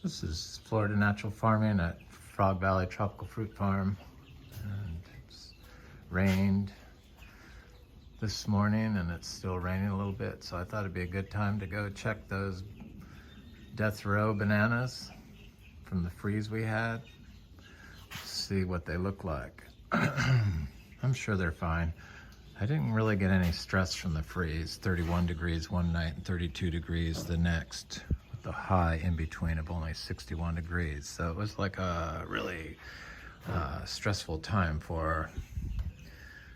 This is Florida Natural Farming at Frog Valley Tropical Fruit Farm, and it's rained this morning and it's still raining a little bit, so I thought it'd be a good time to go check those death row bananas from the freeze we had. See what they look like. I'm sure they're fine. I didn't really get any stress from the freeze. 31 degrees one night and 32 degrees the next, with the high in between of only 61 degrees. So it was like a really stressful time for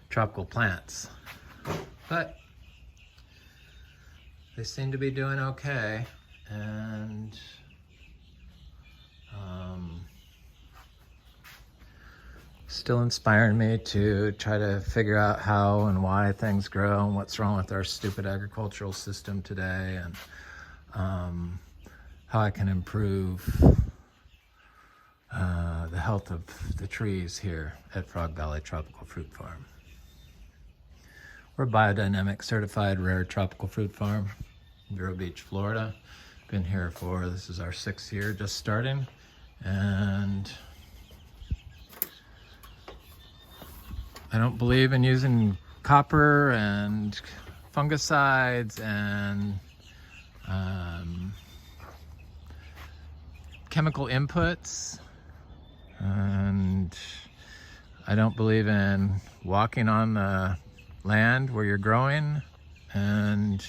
tropical plants. But they seem to be doing okay, and still inspiring me to try to figure out how and why things grow and what's wrong with our stupid agricultural system today, and how I can improve the health of the trees here at Frog Valley Tropical Fruit Farm. We're a biodynamic certified rare tropical fruit farm in Vero Beach, Florida. Been here for, this is our 6th year just starting, and I don't believe in using copper and fungicides and chemical inputs, and I don't believe in walking on the land where you're growing. And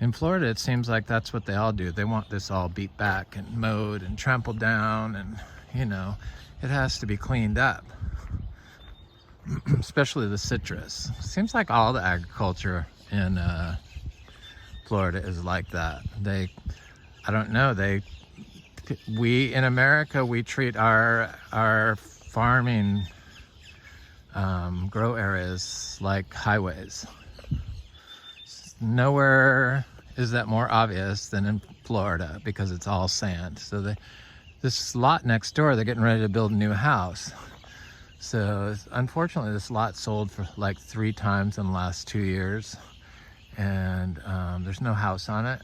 in Florida, it seems like that's what they all do. They want this all beat back and mowed and trampled down, and you know, it has to be cleaned up. Especially the citrus. Seems like all the agriculture in Florida is like that. I don't know, we in America, we treat our farming grow areas like highways. Nowhere is that more obvious than in Florida, because it's all sand. So this lot next door, they're getting ready to build a new house. So unfortunately, this lot sold for like 3 times in the last 2 years, and there's no house on it.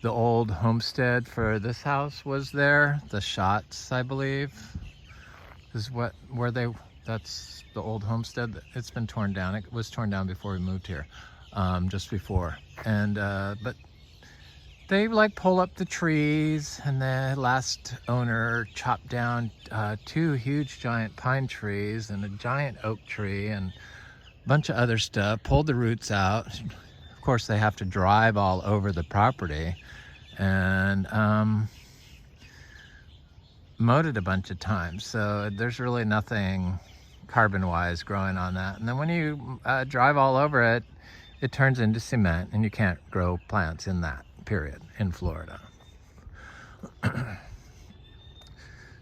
The old homestead for this house was there. The Shots, I believe, is that's the old homestead. It's been torn down. It was torn down before we moved here, just before. And but they like pull up the trees, and the last owner chopped down 2 huge giant pine trees and a giant oak tree and a bunch of other stuff, pulled the roots out. Of course, they have to drive all over the property, and mowed it a bunch of times. So there's really nothing carbon-wise growing on that. And then when you drive all over it, it turns into cement, and you can't grow plants in that. Period, in Florida.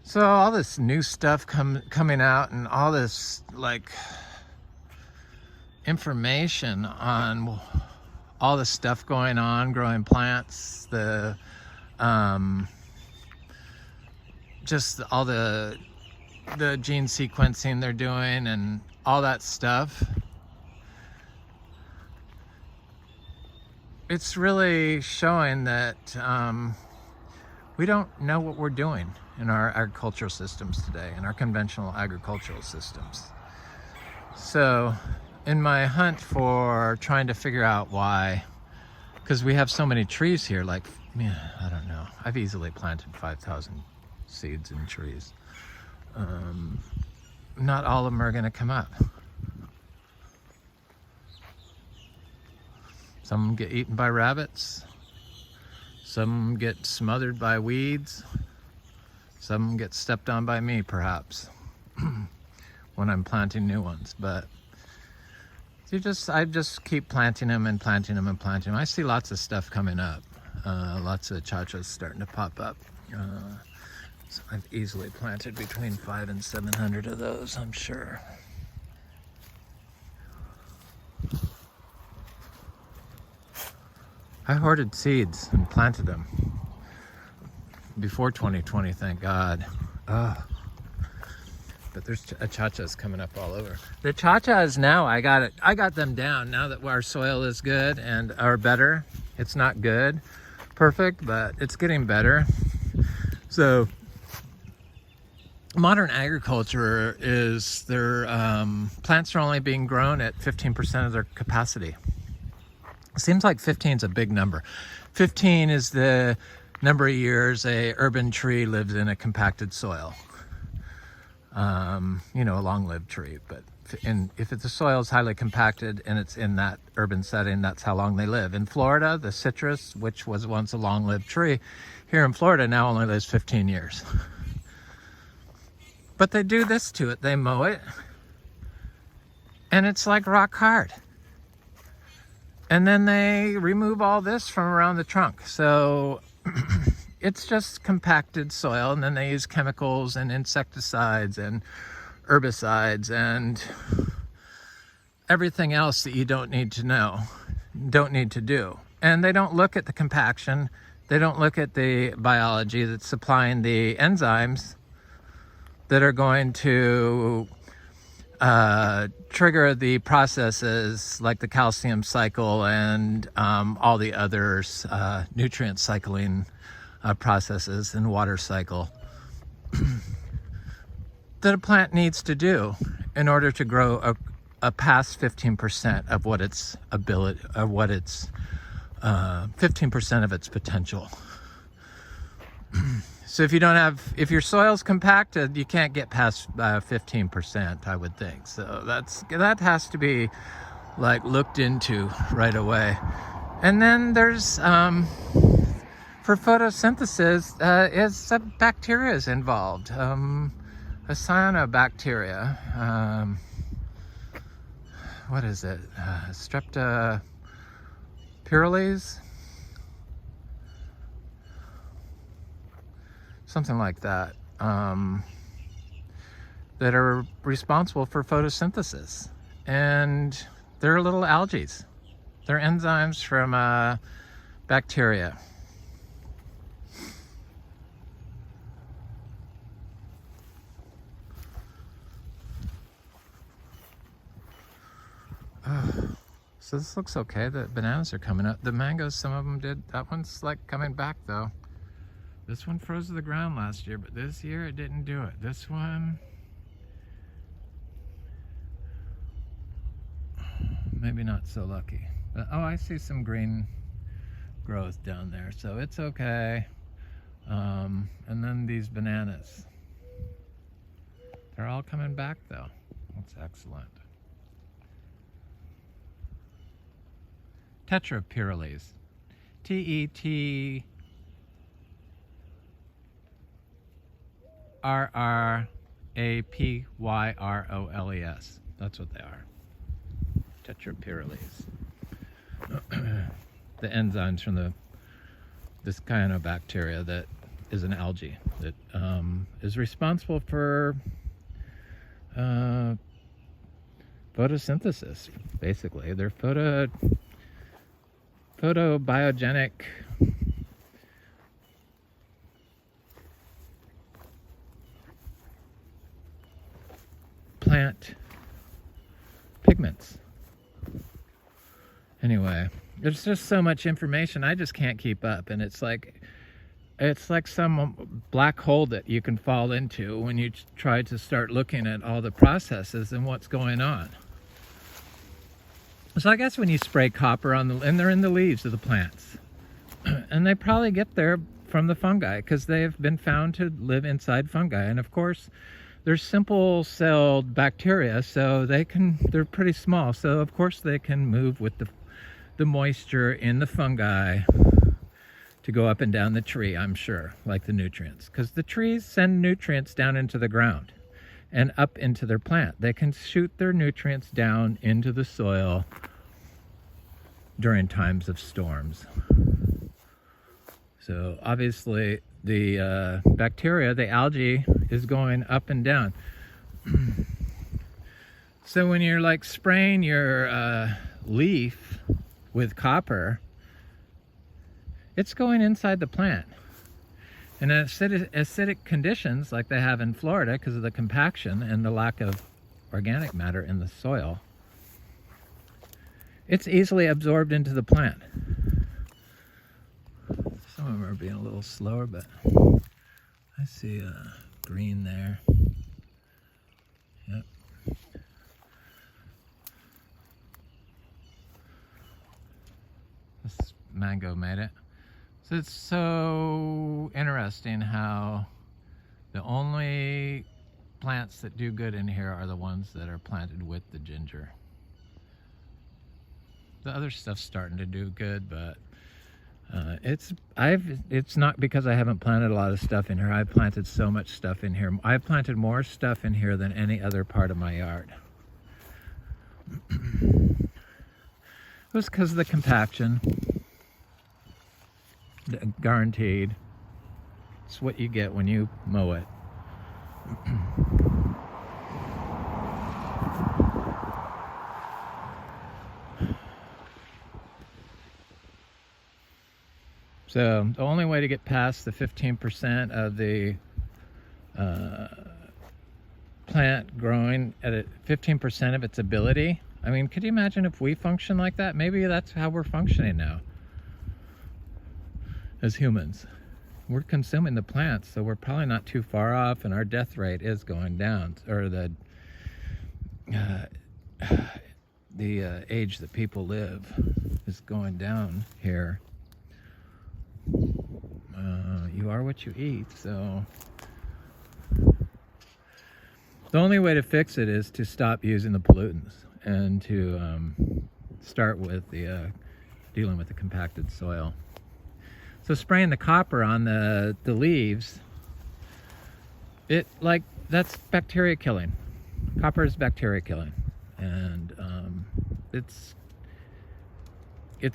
So all this new stuff coming out, and all this like information on all the stuff going on growing plants, just all the gene sequencing they're doing and all that stuff. It's really showing that we don't know what we're doing in our agricultural systems today, in our conventional agricultural systems. So in my hunt for trying to figure out why, because we have so many trees here, like, I don't know, I've easily planted 5,000 seeds in trees. Not all of them are going to come up. Some get eaten by rabbits, some get smothered by weeds, some get stepped on by me, perhaps, when I'm planting new ones. But I just keep planting them and planting them and planting them. I see lots of stuff coming up, lots of chachas starting to pop up. So I've easily planted between 500 and 700 of those, I'm sure. I hoarded seeds and planted them before 2020, thank God. But there's chachas coming up all over. The chachas now, I got them down now that our soil is good and are better. It's not good, perfect, but it's getting better. So modern agriculture is plants are only being grown at 15% of their capacity. It seems like 15 is a big number. 15 is the number of years a urban tree lives in a compacted soil. You know, a long-lived tree, but if the soil is highly compacted and it's in that urban setting, that's how long they live. In Florida, the citrus, which was once a long-lived tree, here in Florida now only lives 15 years. But they do this to it. They mow it, and it's like rock hard. And then they remove all this from around the trunk. So it's just compacted soil, and then they use chemicals and insecticides and herbicides and everything else that you don't need to know, don't need to do. And they don't look at the compaction. They don't look at the biology that's supplying the enzymes that are going to trigger the processes like the calcium cycle and all the other nutrient cycling processes and water cycle that a plant needs to do in order to grow a past 15% of what its ability, or what its 15% of its potential. So if your soil's compacted, you can't get past 15%, I would think. So that has to be like looked into right away. And then there's for photosynthesis, is bacteria is involved. A cyanobacteria. What is it? Streptopyrroles? Something like that. That are responsible for photosynthesis. And they're little algae. They're enzymes from bacteria. So this looks okay. The bananas are coming up. The mangoes, some of them did. That one's like coming back though. This one froze to the ground last year, but this year it didn't do it. This one, maybe not so lucky. But, oh, I see some green growth down there, so it's okay. And then these bananas. They're all coming back though. That's excellent. Tetrapyrroles. Tetrapyrroles. That's what they are. Tetrapyrroles. The enzymes from this cyanobacteria that is an algae that is responsible for photosynthesis. Basically, they're photobiogenic plant pigments. Anyway, there's just so much information, I just can't keep up, and it's like some black hole that you can fall into when you try to start looking at all the processes and what's going on. So I guess when you spray copper and they're in the leaves of the plants, and they probably get there from the fungi because they've been found to live inside fungi. And of course, they're simple-celled bacteria, so they're pretty small. So of course they can move with the moisture in the fungi to go up and down the tree, I'm sure, like the nutrients. Because the trees send nutrients down into the ground and up into their plant. They can shoot their nutrients down into the soil during times of storms. So obviously the bacteria, the algae, is going up and down. So when you're like spraying your leaf with copper, it's going inside the plant. And in acidic conditions like they have in Florida because of the compaction and the lack of organic matter in the soil, it's easily absorbed into the plant. Some of them are being a little slower, but I see green there. Yep. This mango made it. So it's so interesting how the only plants that do good in here are the ones that are planted with the ginger. The other stuff's starting to do good, but it's not because I haven't planted a lot of stuff in here. I've planted so much stuff in here. I've planted more stuff in here than any other part of my yard. It was because of the compaction. Guaranteed. It's what you get when you mow it. So the only way to get past the 15% of the plant growing at 15% of its ability. I mean, could you imagine if we function like that? Maybe that's how we're functioning now as humans. We're consuming the plants, so we're probably not too far off, and our death rate is going down, or the age that people live is going down here. You are what you eat, so the only way to fix it is to stop using the pollutants and to start with the dealing with the compacted soil. So spraying the copper on the leaves, that's bacteria killing. Copper is bacteria killing, and it's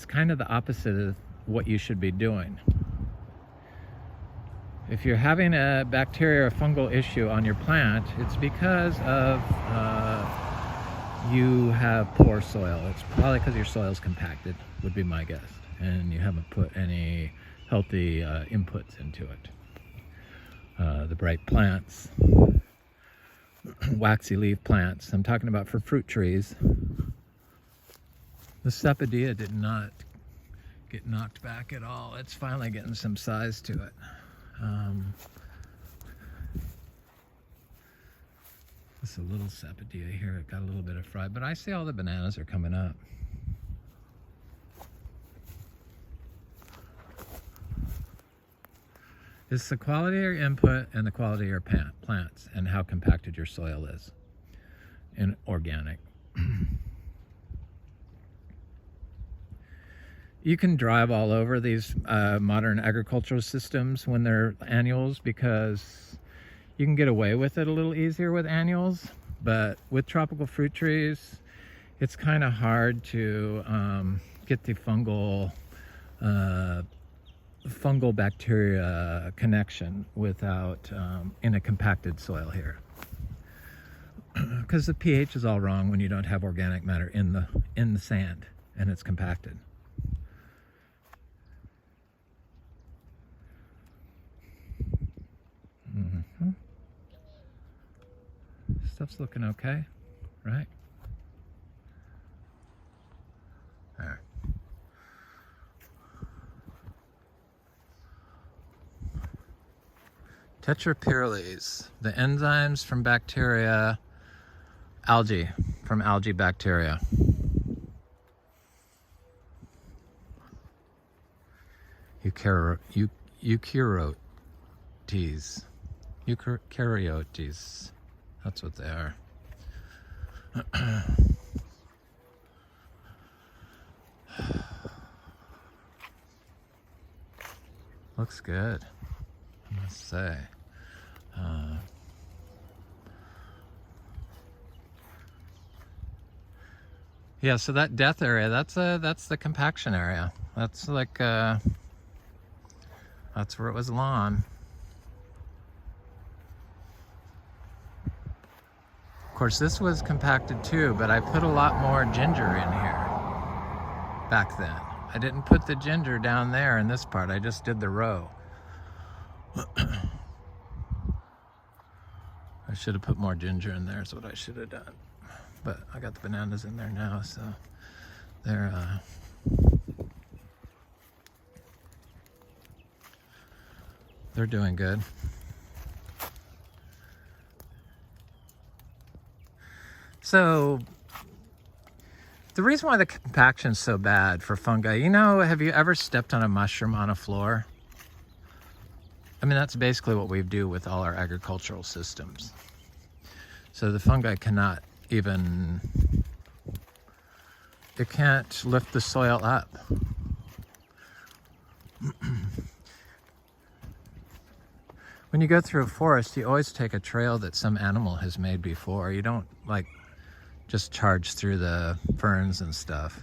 kind of the opposite of what you should be doing. If you're having a bacteria or fungal issue on your plant, it's because of you have poor soil. It's probably because your soil is compacted, would be my guess, and you haven't put any healthy inputs into it. The bright plants, waxy leaf plants, I'm talking about for fruit trees. The Sapodilla did not get knocked back at all. It's finally getting some size to it. This is a little Sapodilla here. It got a little bit of fried, but I see all the bananas are coming up. It's the quality of your input and the quality of your plants and how compacted your soil is in organic. You can drive all over these modern agricultural systems when they're annuals because you can get away with it a little easier with annuals, but with tropical fruit trees, it's kind of hard to get the fungal bacteria connection without in a compacted soil here, because the pH is all wrong when you don't have organic matter in the sand and it's compacted. Stuff's looking okay, right? All right. Tetrapyrroles, the enzymes from bacteria, algae, from algae bacteria. Eukaryotes. That's what they are. Looks good, I must say. Yeah, so that death area, that's the compaction area. That's like that's where it was lawn. Of course, this was compacted too, but I put a lot more ginger in here back then. I didn't put the ginger down there in this part. I just did the row. I should have put more ginger in there is what I should have done. But I got the bananas in there now, so they're They're doing good. So the reason why the compaction is so bad for fungi, you know, have you ever stepped on a mushroom on a floor? I mean, that's basically what we do with all our agricultural systems. So the fungi cannot even, it can't lift the soil up. When you go through a forest, you always take a trail that some animal has made before. You don't like just charge through the ferns and stuff.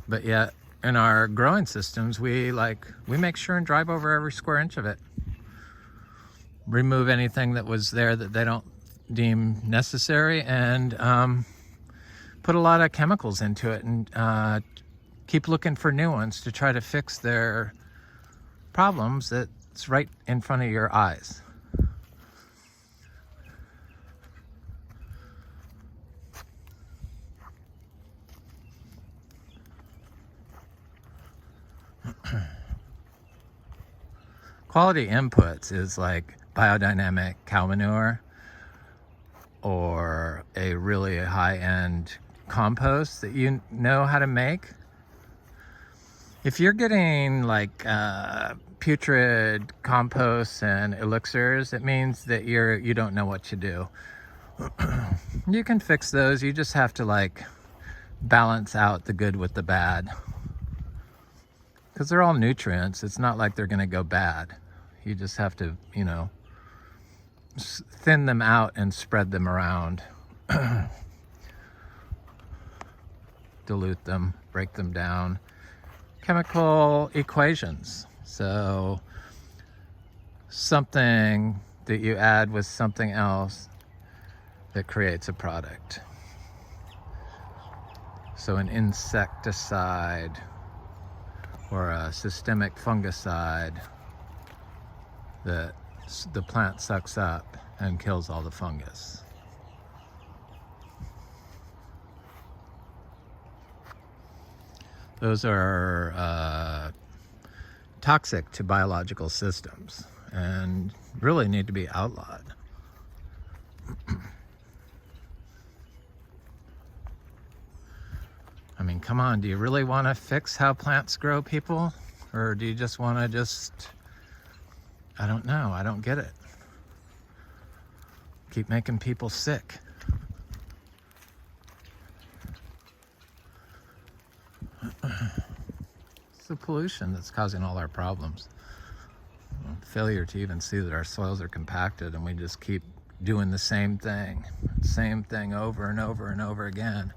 But yet, in our growing systems, we make sure and drive over every square inch of it. Remove anything that was there that they don't deem necessary, and put a lot of chemicals into it, and keep looking for new ones to try to fix their problems that's right in front of your eyes. Quality inputs is like biodynamic cow manure or a really high-end compost that you know how to make. If you're getting like putrid composts and elixirs, it means that you don't know what to do. You can fix those. You just have to like balance out the good with the bad, because they're all nutrients. It's not like they're going to go bad. You just have to, you know, thin them out and spread them around. Dilute them, break them down. Chemical equations. So something that you add with something else that creates a product. So an insecticide or a systemic fungicide that the plant sucks up and kills all the fungus. Those are toxic to biological systems and really need to be outlawed. I mean, come on, do you really want to fix how plants grow, people? Or do you just want to I don't know, I don't get it. Keep making people sick. It's the pollution that's causing all our problems. Failure to even see that our soils are compacted, and we just keep doing the same thing over and over and over again,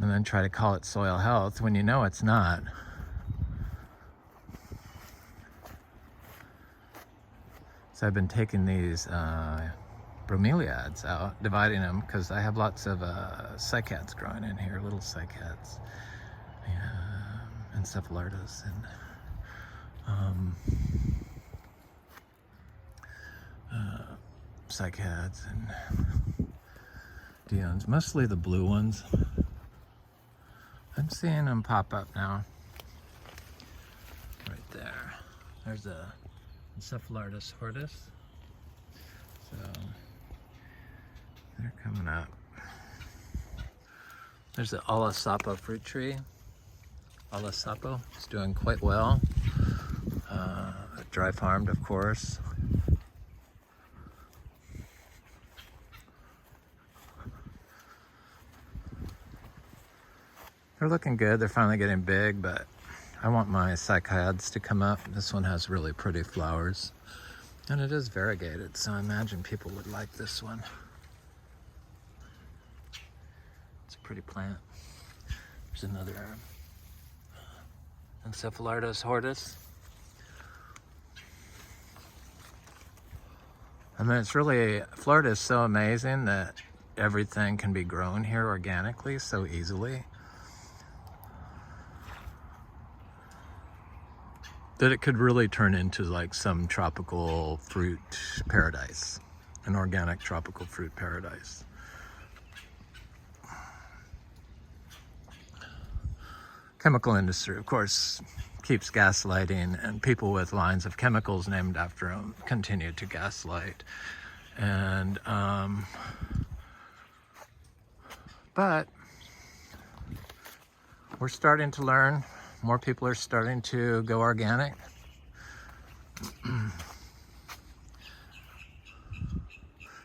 and then try to call it soil health when you know it's not. So I've been taking these bromeliads out, dividing them, because I have lots of cycads growing in here, little cycads, encephalitis, and cycads and diones, mostly the blue ones. I'm seeing them pop up now. Right there. There's a encephalitis hortus. So they're coming up. There's the Alasapo fruit tree. Alasapo is doing quite well. Dry farmed, of course. They're looking good. They're finally getting big, but I want my cycads to come up. This one has really pretty flowers, and it is variegated, so I imagine people would like this one. It's a pretty plant. There's another encephalitis hortus. I mean, it's really, Florida is so amazing that everything can be grown here organically so easily, that it could really turn into like some tropical fruit paradise, an organic tropical fruit paradise. chemical industry, of course, keeps gaslighting, and people with lines of chemicals named after them continue to gaslight. And but we're starting to learn. More people are starting to go organic.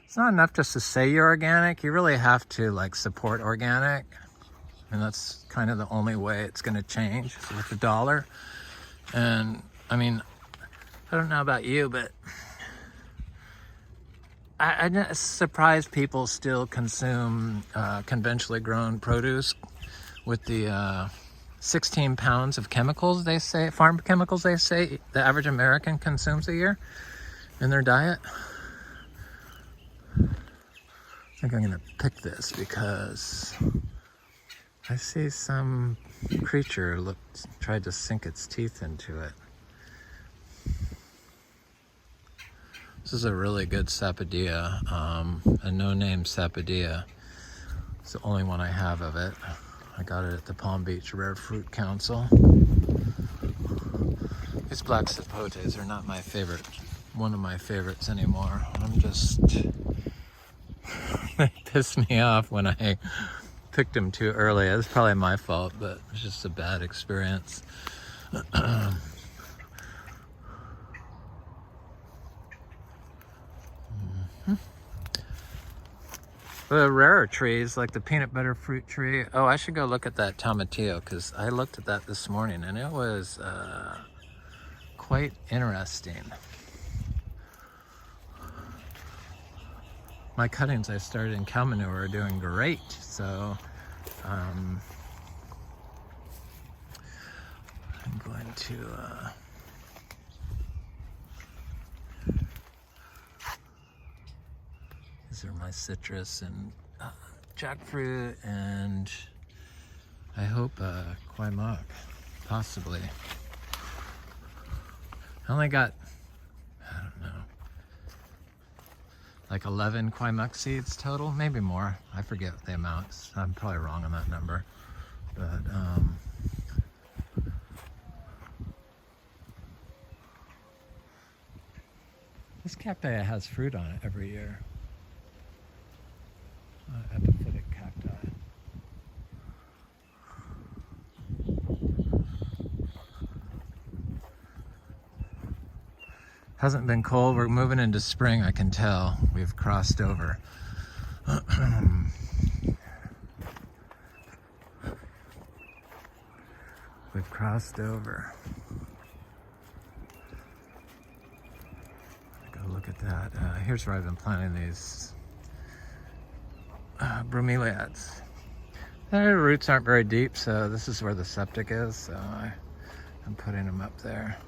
It's not enough just to say you're organic. You really have to like support organic, and that's kind of the only way it's going to change, is with the dollar. And I mean, I don't know about you, but I'm surprised people still consume conventionally grown produce with the 16 pounds of chemicals, they say, farm chemicals, they say the average American consumes a year in their diet. I think I'm gonna pick this because I see some creature tried to sink its teeth into it. This is a really good Sapodilla, a no-name Sapodilla. It's the only one I have of it. I got it at the Palm Beach Rare Fruit Council. These black sapotes are not my favorite, one of my favorites anymore. They pissed me off when I picked them too early. It's probably my fault, but it's just a bad experience. The rarer trees, like the peanut butter fruit tree. Oh, I should go look at that tomatillo, because I looked at that this morning and it was quite interesting. My cuttings I started in cow manure are doing great, so I'm going to these are my citrus and jackfruit, and I hope kwai mak, possibly. I only got, I don't know, like 11 kwai mak seeds total, maybe more. I forget the amounts. I'm probably wrong on that number, but this cacti has fruit on it every year. Epiphytic cacti. Hasn't been cold. We're moving into spring, I can tell. We've crossed over. We've crossed over. Go look at that. Here's where I've been planting these bromeliads. Their roots aren't very deep, so this is where the septic is, so I'm putting them up there.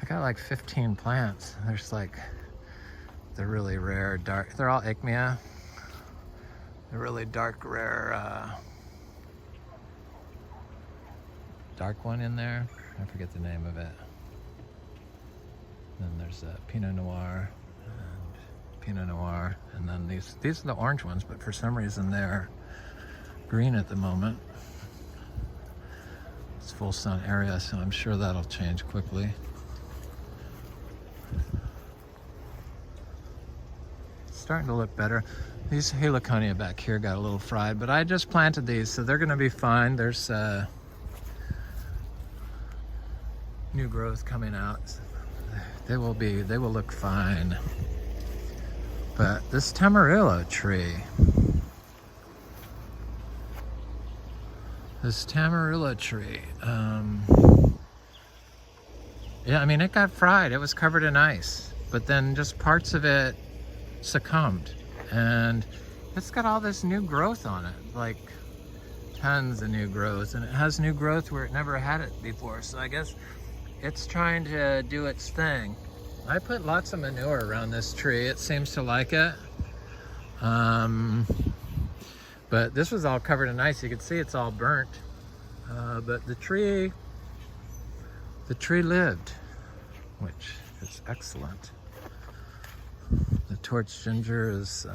I got like 15 plants. There's like, they're really rare, dark. They're all Ichmea. They're really dark, rare, dark one in there. I forget the name of it. Then there's a Pinot Noir, and then these are the orange ones, but for some reason they're green at the moment. It's full sun area, so I'm sure that'll change quickly. It's starting to look better. These heliconia back here got a little fried, but I just planted these, so they're gonna be fine. There's new growth coming out. They will look fine. But this Tamarillo tree, yeah, I mean, it got fried. It was covered in ice, but then just parts of it succumbed, and it's got all this new growth on it, like tons of new growth, and it has new growth where it never had it before. So I guess it's trying to do its thing. I put lots of manure around this tree. It seems to like it. But this was all covered in ice. You can see it's all burnt. But the tree lived, which is excellent. The torch ginger is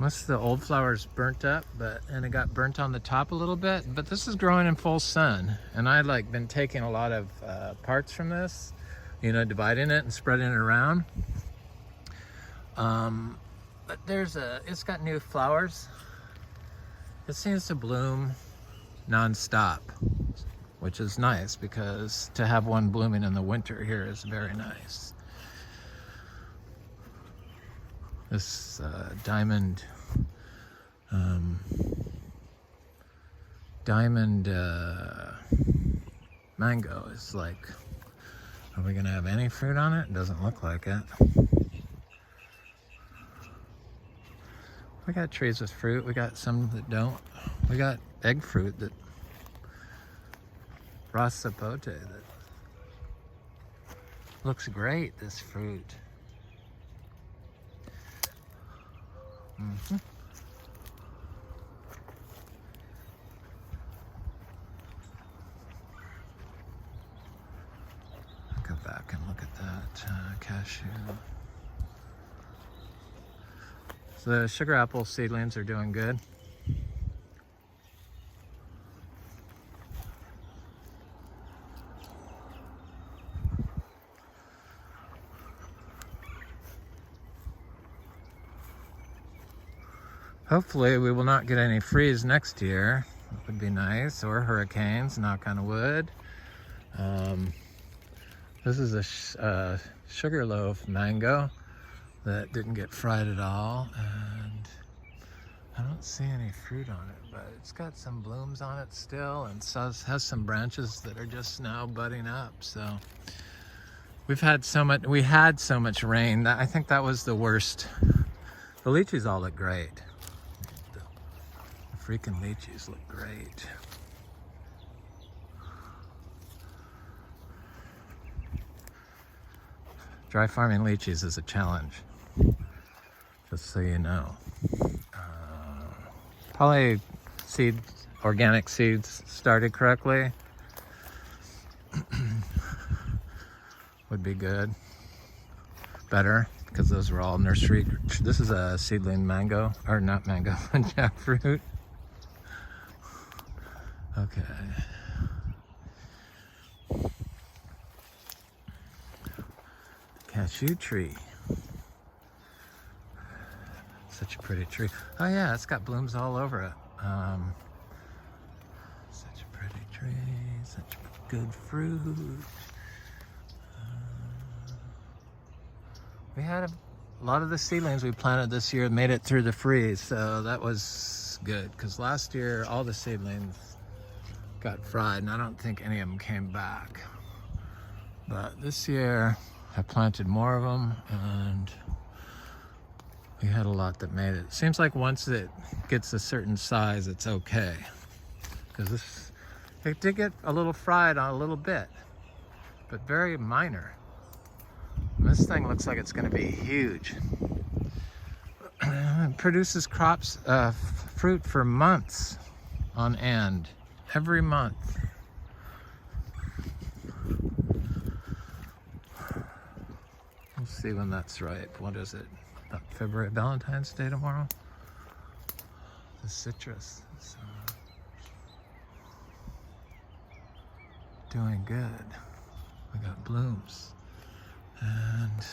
Most of the old flowers burnt up, and it got burnt on the top a little bit, but this is growing in full sun. And I like been taking a lot of parts from this, you know, dividing it and spreading it around. But it's got new flowers. It seems to bloom non-stop, which is nice because to have one blooming in the winter here is very nice. This diamond mango is like, are we gonna have any fruit on it? It doesn't look like it. We got trees with fruit, we got some that don't. We got egg fruit that sapote that looks great, this fruit. Go back and look at that cashew. So the sugar apple seedlings are doing good. Hopefully we will not get any freeze next year. That would be nice, or hurricanes, knock on wood. This is a sugar loaf mango that didn't get fried at all, and I don't see any fruit on it, but it's got some blooms on it still, and has some branches that are just now budding up. So we had so much rain that I think that was the worst. The lychees all look great. The freaking lychees look great. Dry farming lychees is a challenge, just so you know. Probably organic seeds started correctly would be good, better, because those were all nursery. This is a seedling mango, or not mango, jackfruit. Okay. Cashew tree. Such a pretty tree. Oh yeah, it's got blooms all over it. Such a pretty tree, such good fruit. We had a lot of the seedlings we planted this year made it through the freeze, so that was good, because last year all the seedlings got fried and I don't think any of them came back. But this year I planted more of them, and we had a lot that made it. Seems like once it gets a certain size, it's okay. Because it did get a little fried on a little bit, but very minor. And this thing looks like it's going to be huge. It produces crops, fruit for months on end, every month. We'll see when that's ripe. What is it? About February, Valentine's Day tomorrow? The citrus is doing good. We got blooms. And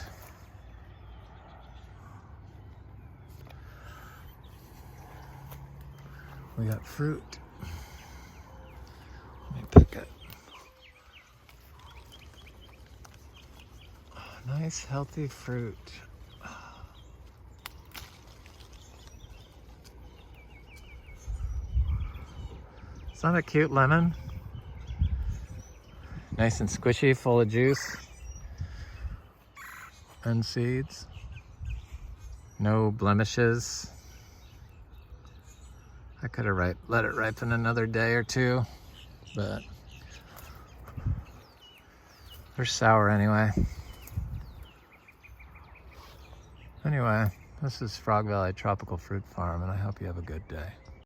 we got fruit. Let me pick it. Nice, healthy fruit. It's not a cute lemon. Nice and squishy, full of juice and seeds. No blemishes. I could have let it ripen another day or two, but they're sour anyway. Anyway, this is Frog Valley Tropical Fruit Farm, and I hope you have a good day.